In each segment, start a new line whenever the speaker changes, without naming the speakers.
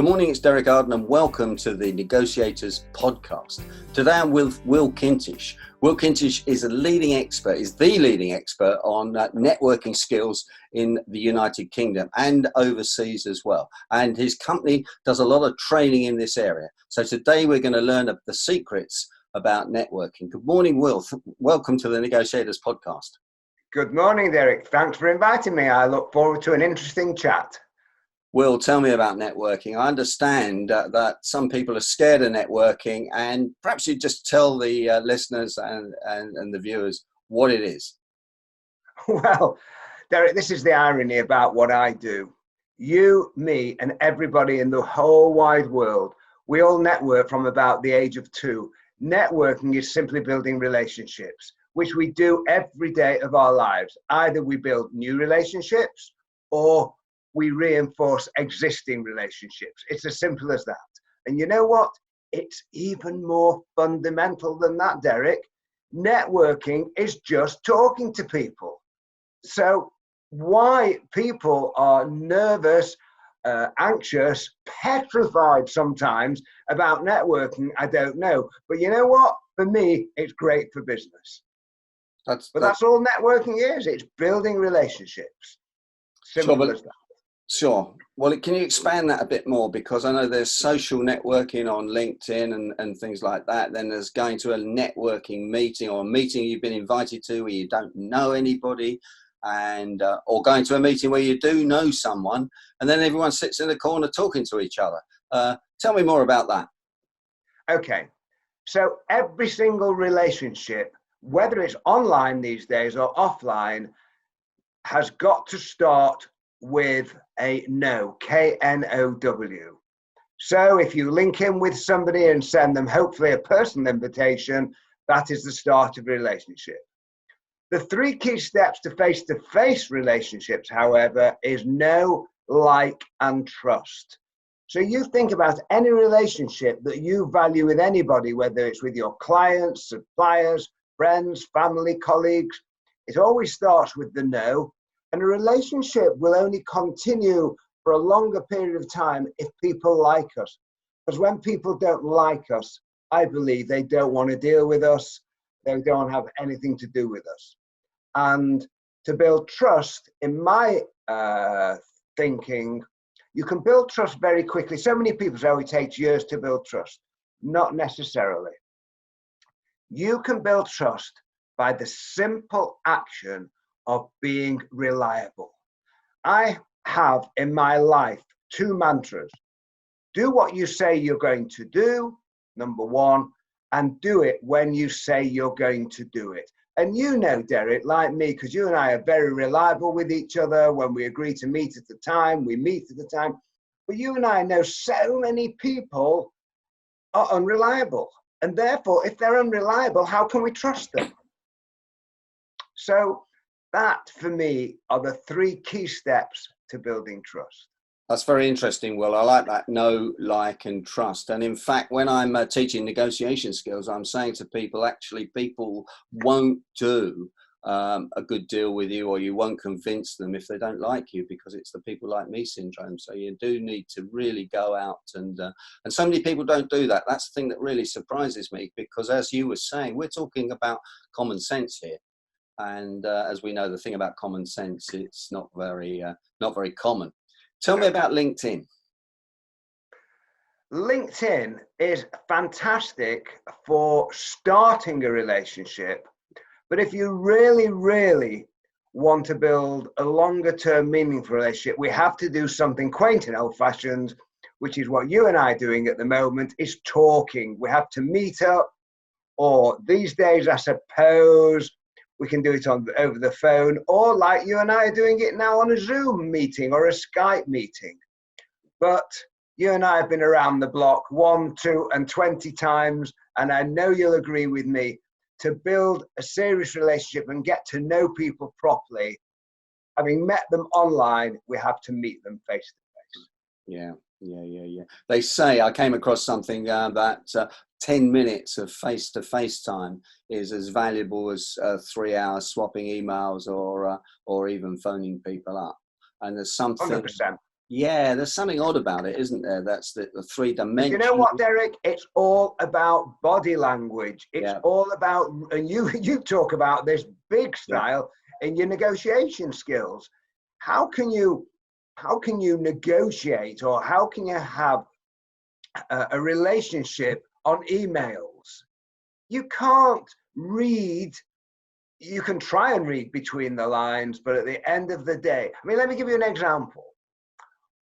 Good morning, it's Derek Arden and welcome to the Negotiators podcast. Today I'm with Will Kintish. Will Kintish is the leading expert on networking skills in the United Kingdom and overseas as well. And his company does a lot of training in this area. So today we're going to learn the secrets about networking. Good morning, Will. Welcome to the Negotiators podcast.
Good morning, Derek. Thanks for inviting me. I look forward to an interesting chat.
Will, tell me about networking. I understand that some people are scared of networking, and perhaps you just tell the listeners and the viewers what it is.
Well, Derek, this is the irony about what I do. You, me, and everybody in the whole wide world, we all network from about the age of 2. Networking is simply building relationships, which we do every day of our lives. Either we build new relationships or we reinforce existing relationships. It's as simple as that. And you know what? It's even more fundamental than that, Derek. Networking is just talking to people. So why people are nervous, anxious, petrified sometimes about networking, I don't know. But you know what? For me, it's great for business. That's all networking is. It's building relationships. Simple as that.
Sure. Well, can you expand that a bit more? Because I know there's social networking on LinkedIn and things like that. Then there's going to a networking meeting or a meeting you've been invited to where you don't know anybody, and or going to a meeting where you do know someone, and then everyone sits in a corner talking to each other. Tell me more about that.
Okay. So every single relationship, whether it's online these days or offline, has got to start with a no, K-N-O-W. So if you link in with somebody and send them hopefully a personal invitation, that is the start of a relationship. The 3 key steps to face-to-face relationships, however, is know, like, and trust. So you think about any relationship that you value with anybody, whether it's with your clients, suppliers, friends, family, colleagues, it always starts with the know. And a relationship will only continue for a longer period of time if people like us. Because when people don't like us, I believe they don't want to deal with us. They don't have anything to do with us. And to build trust, in my thinking, you can build trust very quickly. So many people say, oh, it takes years to build trust. Not necessarily. You can build trust by the simple action of being reliable. I have in my life 2 mantras. Do what you say you're going to do, number 1, and do it when you say you're going to do it. And you know, Derek, like me, because you and I are very reliable with each other. When we agree to meet at the time, we meet at the time. But you and I know so many people are unreliable. And therefore, if they're unreliable, how can we trust them? So that, for me, are the 3 key steps to building trust.
That's very interesting, Will. I like that know, like, and trust. And in fact, when I'm teaching negotiation skills, I'm saying to people, actually, people won't do a good deal with you, or you won't convince them if they don't like you, because it's the people like me syndrome. So you do need to really go out and so many people don't do that. That's the thing that really surprises me, because as you were saying, we're talking about common sense here. And as we know, the thing about common sense, it's not very common. Tell me about LinkedIn.
LinkedIn is fantastic for starting a relationship. But if you really, really want to build a longer term meaningful relationship, we have to do something quaint and old fashioned, which is what you and I are doing at the moment, is talking. We have to meet up, or these days, I suppose, we can do it over the phone, or like you and I are doing it now on a Zoom meeting or a Skype meeting. But you and I have been around the block 1, 2, and 20 times, and I know you'll agree with me, to build a serious relationship and get to know people properly, having met them online, we have to meet them face to face.
Yeah. They say, I came across something that 10 minutes of face-to-face time is as valuable as 3 hours swapping emails or even phoning people up. And there's something
100%.
Yeah, there's something odd about it, isn't there? That's the three
You know what,
dimensional.
Derek? It's all about body language. It's
Yeah,
all about, and you talk about this big
yeah.
style in your negotiation skills. How can you negotiate, or how can you have a relationship on emails? You can't read. You can try and read between the lines, but at the end of the day, I mean, let me give you an example.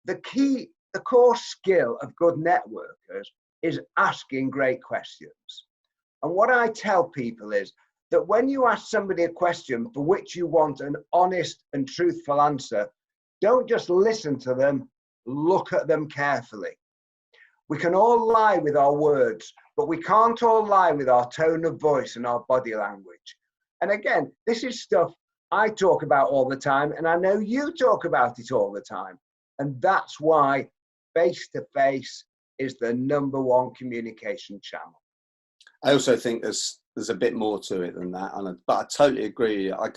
The core skill of good networkers is asking great questions. And what I tell people is that when you ask somebody a question for which you want an honest and truthful answer, don't just listen to them, look at them carefully. We can all lie with our words, but we can't all lie with our tone of voice and our body language. And again, this is stuff I talk about all the time, and I know you talk about it all the time. And that's why face-to-face is the #1 communication channel.
I also think there's a bit more to it than that, but I totally agree. I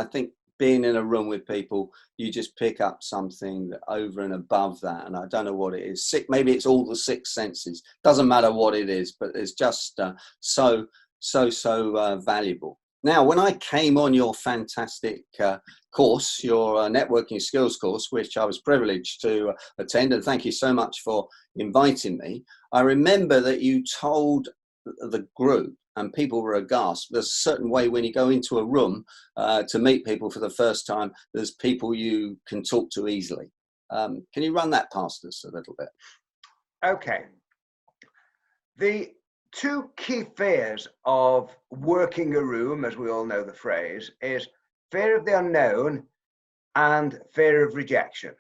think being in a room with people, you just pick up something over and above that, and I don't know what it is. Maybe it's all the six senses. Doesn't matter what it is, but it's just so valuable. Now, when I came on your fantastic course, your networking skills course, which I was privileged to attend, and thank you so much for inviting me, I remember that you told the group, and people were aghast. There's a certain way when you go into a room to meet people for the first time, there's people you can talk to easily. Can you run that past us a little bit?
Okay. The two key fears of working a room, as we all know the phrase, is fear of the unknown and fear of rejection.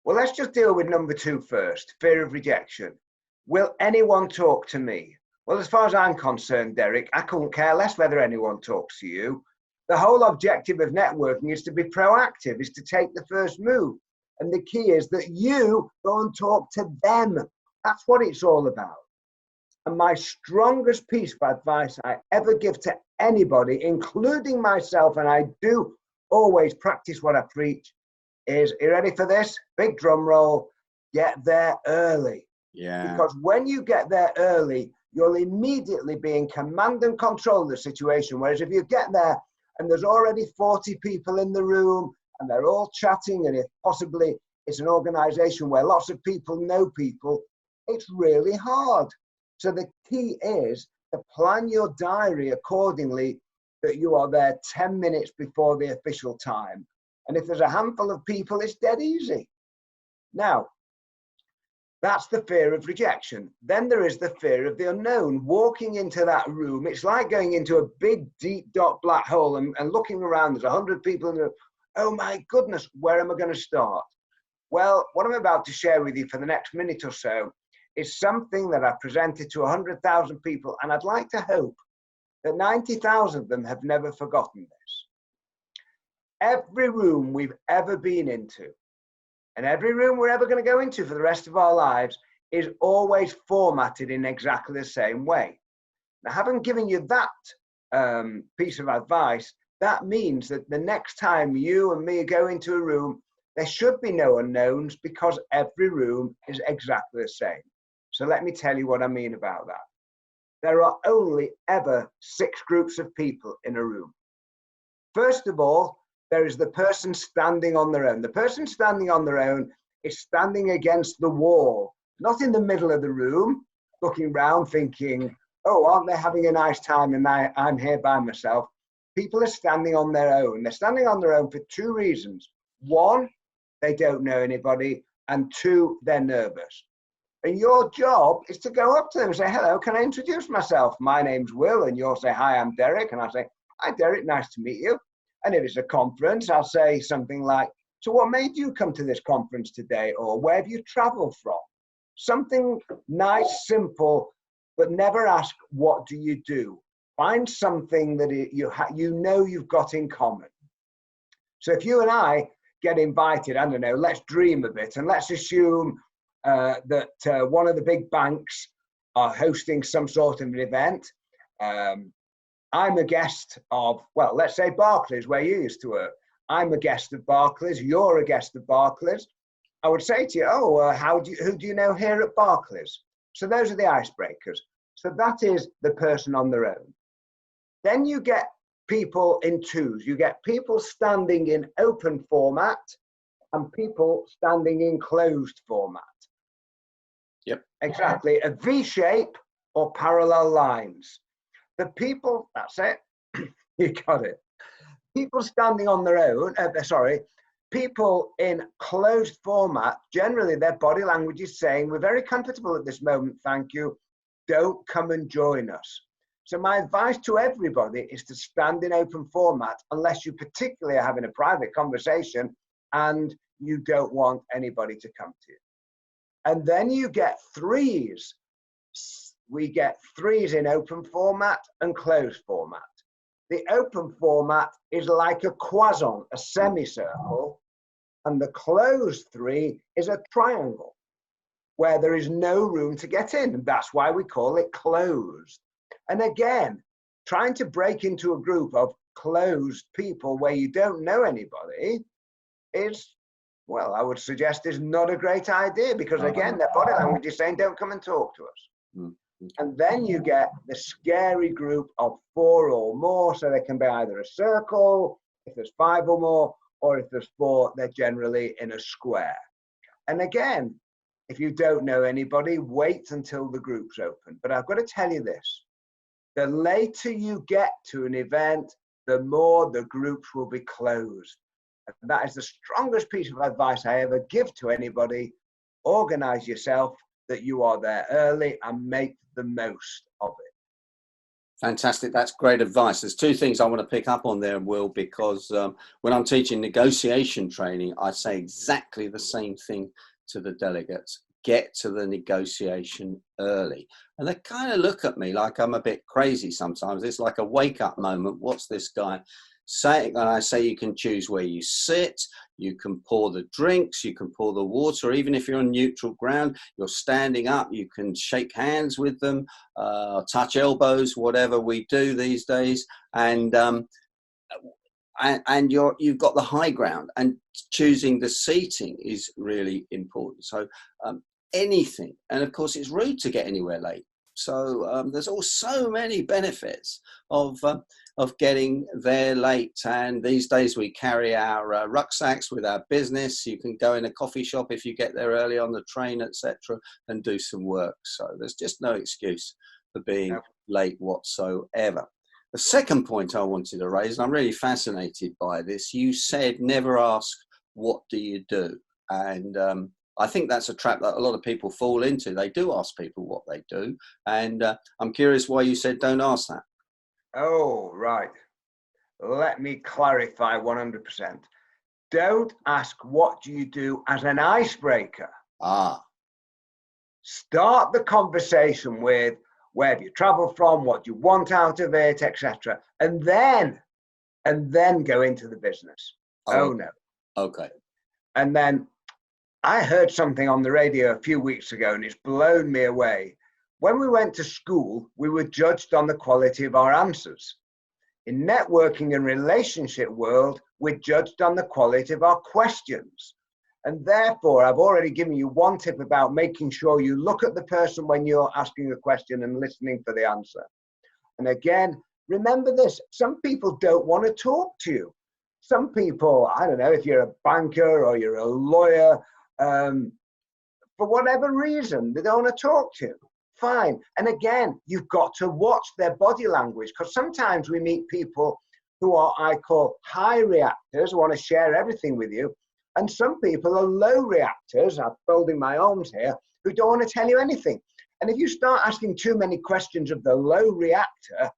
Well, let's just deal with #2 first, fear of rejection. Will anyone talk to me? Well, as far as I'm concerned, Derek, I couldn't care less whether anyone talks to you. The whole objective of networking is to be proactive, is to take the first move. And the key is that you go and talk to them. That's what it's all about. And my strongest piece of advice I ever give to anybody, including myself, and I do always practice what I preach, is, you ready for this? Big drum roll, get there early.
Yeah.
Because when you get there early, you'll immediately be in command and control of the situation. Whereas if you get there and there's already 40 people in the room and they're all chatting, and if possibly it's an organization where lots of people know people, it's really hard. So the key is to plan your diary accordingly, that you are there 10 minutes before the official time. And if there's a handful of people, it's dead easy. Now, that's the fear of rejection. Then there is the fear of the unknown. Walking into that room, it's like going into a big, deep, dark black hole and looking around. There's 100 people in the room. Oh my goodness, where am I going to start? Well, what I'm about to share with you for the next minute or so is something that I presented to 100,000 people, and I'd like to hope that 90,000 of them have never forgotten this. Every room we've ever been into, and every room we're ever going to go into for the rest of our lives, is always formatted in exactly the same way. Now, having given you that piece of advice, that means that the next time you and me go into a room, there should be no unknowns, because every room is exactly the same. So let me tell you what I mean about that. There are only ever 6 groups of people in a room. First of all, there is the person standing on their own. The person standing on their own is standing against the wall, not in the middle of the room, looking round thinking, oh, aren't they having a nice time and I'm here by myself? People are standing on their own. They're standing on their own for 2 reasons. 1, they don't know anybody, and 2, they're nervous. And your job is to go up to them and say, hello, can I introduce myself? My name's Will. And you'll say, hi, I'm Derek. And I'll say, hi, Derek, nice to meet you. And if it's a conference, I'll say something like, so what made you come to this conference today? Or where have you traveled from? Something nice, simple, but never ask, what do you do? Find something that you know you've got in common. So if you and I get invited, I don't know, let's dream a bit, and let's assume that one of the big banks are hosting some sort of an event. I'm a guest of, well, let's say Barclays, where you used to work. I'm a guest of Barclays. You're a guest of Barclays. I would say to you, oh, who do you know here at Barclays? So those are the icebreakers. So that is the person on their own. Then you get people in twos. You get people standing in open format and people standing in closed format.
Yep.
Exactly. A V shape or parallel lines. The people, that's it. You got it. People standing on their own, people in closed format, generally their body language is saying, we're very comfortable at this moment, thank you. Don't come and join us. So my advice to everybody is to stand in open format unless you particularly are having a private conversation and you don't want anybody to come to you. And then you get threes. We get threes in open format and closed format. The open format is like a quadrant, a semicircle, and the closed three is a triangle where there is no room to get in. And that's why we call it closed. And again, trying to break into a group of closed people where you don't know anybody is, well, I would suggest is not a great idea, because again, their body language is saying, don't come and talk to us.
Mm-hmm.
And then you get the scary group of 4 or more. So they can be either a circle, if there's 5 or more, or if there's 4, they're generally in a square. And again, if you don't know anybody, wait until the group's open. But I've got to tell you this, the later you get to an event, the more the groups will be closed. And that is the strongest piece of advice I ever give to anybody. Organize yourself that you are there early and make the most of it.
Fantastic. That's great advice. There's 2 things I want to pick up on there, Will, because when I'm teaching negotiation training, I say exactly the same thing to the delegates. Get to the negotiation early. And they kind of look at me like I'm a bit crazy sometimes. It's like a wake-up moment. What's this guy saying? And I say you can choose where you sit, you can pour the drinks, you can pour the water. Even if you're on neutral ground, you're standing up, you can shake hands with them, touch elbows, whatever we do these days. And you've got the high ground, and choosing the seating is really important. So anything, and of course it's rude to get anywhere late. So there's also so many benefits of getting there late. And these days we carry our rucksacks with our business. You can go in a coffee shop if you get there early on the train, etc., and do some work. So there's just no excuse for being late whatsoever. The second point I wanted to raise, and I'm really fascinated by this, you said never ask, what do you do? And I think that's a trap that a lot of people fall into. They do ask people what they do. And I'm curious why you said don't ask that.
Oh, right. Let me clarify 100%. Don't ask what do you do as an icebreaker. Start the conversation with where do you travel from, what do you want out of it, etc. And then go into the business. Oh no.
Okay.
And then I heard something on the radio a few weeks ago and it's blown me away. When we went to school, we were judged on the quality of our answers. In networking and relationship world, we're judged on the quality of our questions. And therefore, I've already given you one tip about making sure you look at the person when you're asking a question and listening for the answer. And again, remember this, some people don't want to talk to you. Some people, I don't know, if you're a banker or you're a lawyer, for whatever reason, they don't want to talk to you. Fine. And again, you've got to watch their body language, because sometimes we meet people who are, I call, high reactors, who want to share everything with you. And some people are low reactors, I'm folding my arms here, who don't want to tell you anything. And if you start asking too many questions of the low reactor,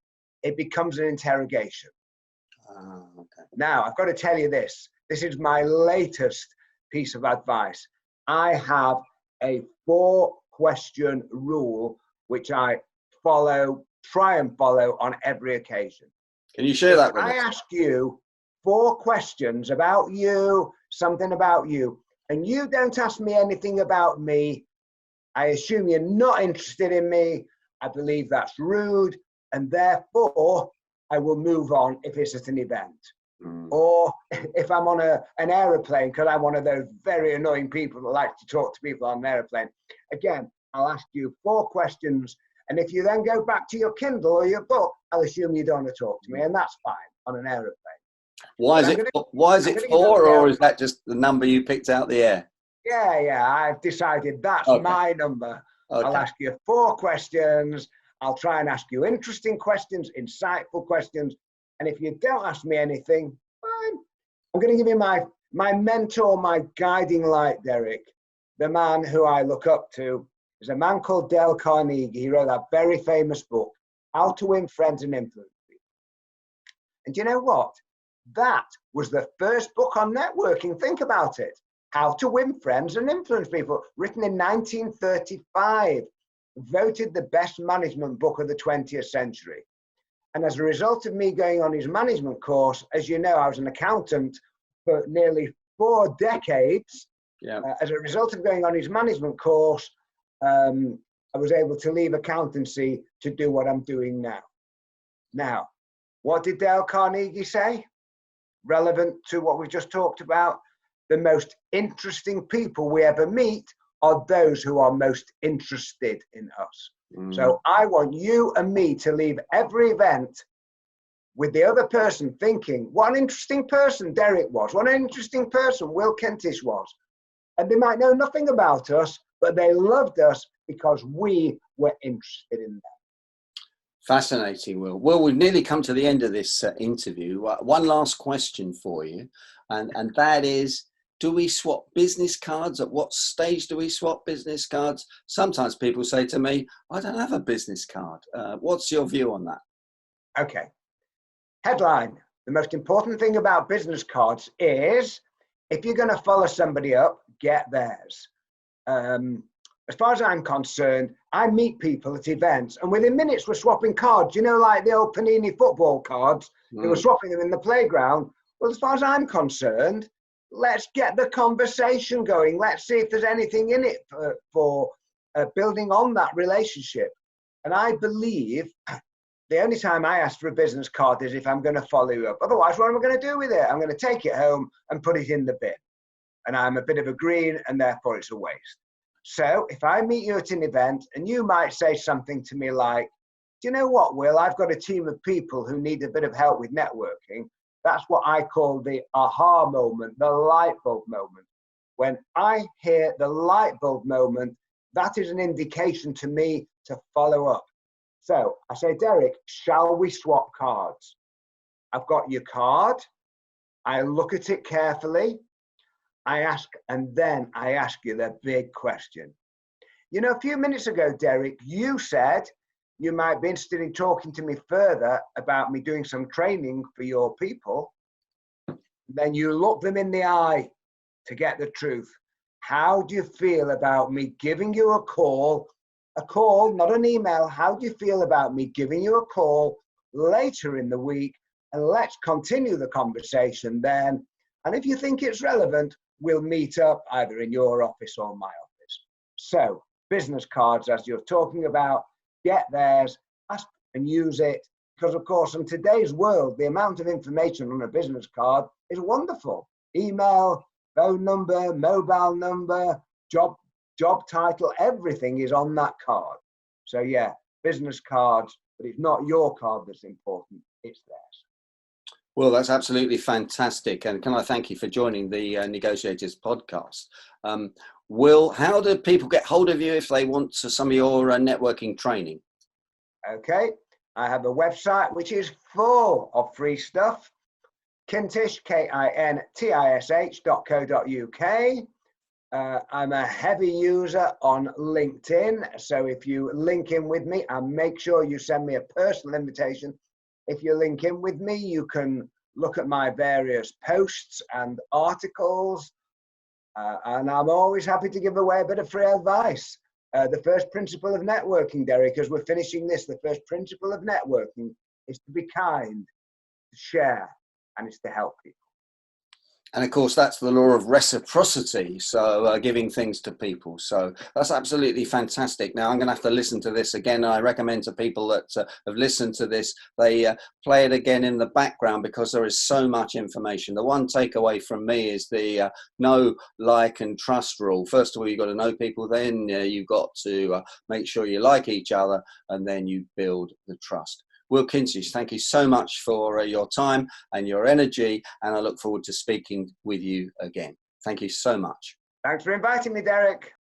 it becomes an interrogation.
Okay.
Now, I've got to tell you this. This is my latest piece of advice. I have a 4-question rule, which I try and follow on every occasion.
Can you share that with us?
I ask you 4 questions about you, something about you, and you don't ask me anything about me, I assume you're not interested in me. I believe that's rude, and therefore I will move on if it's at an event. or if I'm on an aeroplane, because I'm one of those very annoying people that like to talk to people on an aeroplane. Again, I'll ask you 4 questions, and if you then go back to your Kindle or your book, I'll assume you don't want to talk to me, and that's fine on an aeroplane.
Why is it 4, or is that just the number you picked out the air?
Yeah, I've decided that's my number. Okay. I'll ask you 4 questions. I'll try and ask you interesting questions, insightful questions. And if you don't ask me anything, fine. I'm going to give you my mentor, my guiding light, Derek. The man who I look up to is a man called Dale Carnegie. He wrote that very famous book, How to Win Friends and Influence People. And you know what? That was the first book on networking. Think about it. How to Win Friends and Influence People, written in 1935, voted the best management book of the 20th century. And as a result of me going on his management course, as you know, I was an accountant for nearly 4 decades. Yeah. As a result of going on his management course, I was able to leave accountancy to do what I'm doing now. Now, what did Dale Carnegie say? Relevant to what we just talked about, the most interesting people we ever meet are those who are most interested in us. So I want you and me to leave every event with the other person thinking, what an interesting person Derek was, what an interesting person Will Kintish was. And they might know nothing about us, but they loved us because we were interested in them.
Fascinating, Will. Well, we've nearly come to the end of this interview. One last question for you, and that is, do we swap business cards? At what stage do we swap business cards? Sometimes people say to me, I don't have a business card. What's your view on that?
Okay. Headline. The most important thing about business cards is, if you're going to follow somebody up, get theirs. As far as I'm concerned, I meet people at events, and within minutes we're swapping cards. You know, like the old Panini football cards. They were swapping them in the playground. Well, as far as I'm concerned, let's get the conversation going. Let's see if there's anything in it for building on that relationship. And I believe the only time I ask for a business card is if I'm going to follow you up. Otherwise, what am I going to do with it? I'm going to take it home and put it in the bin. And I'm a bit of a green, and therefore it's a waste. So if I meet you at an event and you might say something to me like, do you know what, Will, I've got a team of people who need a bit of help with networking. That's what I call the aha moment, the light bulb moment. When I hear the light bulb moment, that is an indication to me to follow up. So I say, Derek, shall we swap cards? I've got your card. I look at it carefully. I ask, and then I ask you the big question. You know, a few minutes ago, Derek, you said you might be interested in talking to me further about me doing some training for your people. Then you look them in the eye to get the truth. How do you feel about me giving you a call, not an email? How do you feel about me giving you a call later in the week? And let's continue the conversation then. And if you think it's relevant, we'll meet up either in your office or my office. So business cards, as you're talking about, get theirs, ask and use it. Because of course, in today's world, the amount of information on a business card is wonderful. Email, phone number, mobile number, job title, everything is on that card. So yeah, business cards, but it's not your card that's important, it's theirs.
Well, that's absolutely fantastic. And can I thank you for joining the Negotiators podcast. Will, how do people get hold of you if they want some of your networking training? Okay,
I have a website which is full of free stuff. Kintish, KINTISH.co.uk. I'm a heavy user on LinkedIn. So if you link in with me, and make sure you send me a personal invitation. If you link in with me, you can look at my various posts and articles. And I'm always happy to give away a bit of free advice. The first principle of networking, Derek, as we're finishing this, the first principle of networking is to be kind, to share, and it's to help people.
And of course, that's the law of reciprocity. So giving things to people. So that's absolutely fantastic. Now I'm going to have to listen to this again. I recommend to people that have listened to this, they play it again in the background, because there is so much information. The one takeaway from me is the know, like, and trust rule. First of all, you've got to know people. Then you've got to make sure you like each other, and then you build the trust. Will Kintish, thank you so much for your time and your energy, and I look forward to speaking with you again. Thank you so much.
Thanks for inviting me, Derek.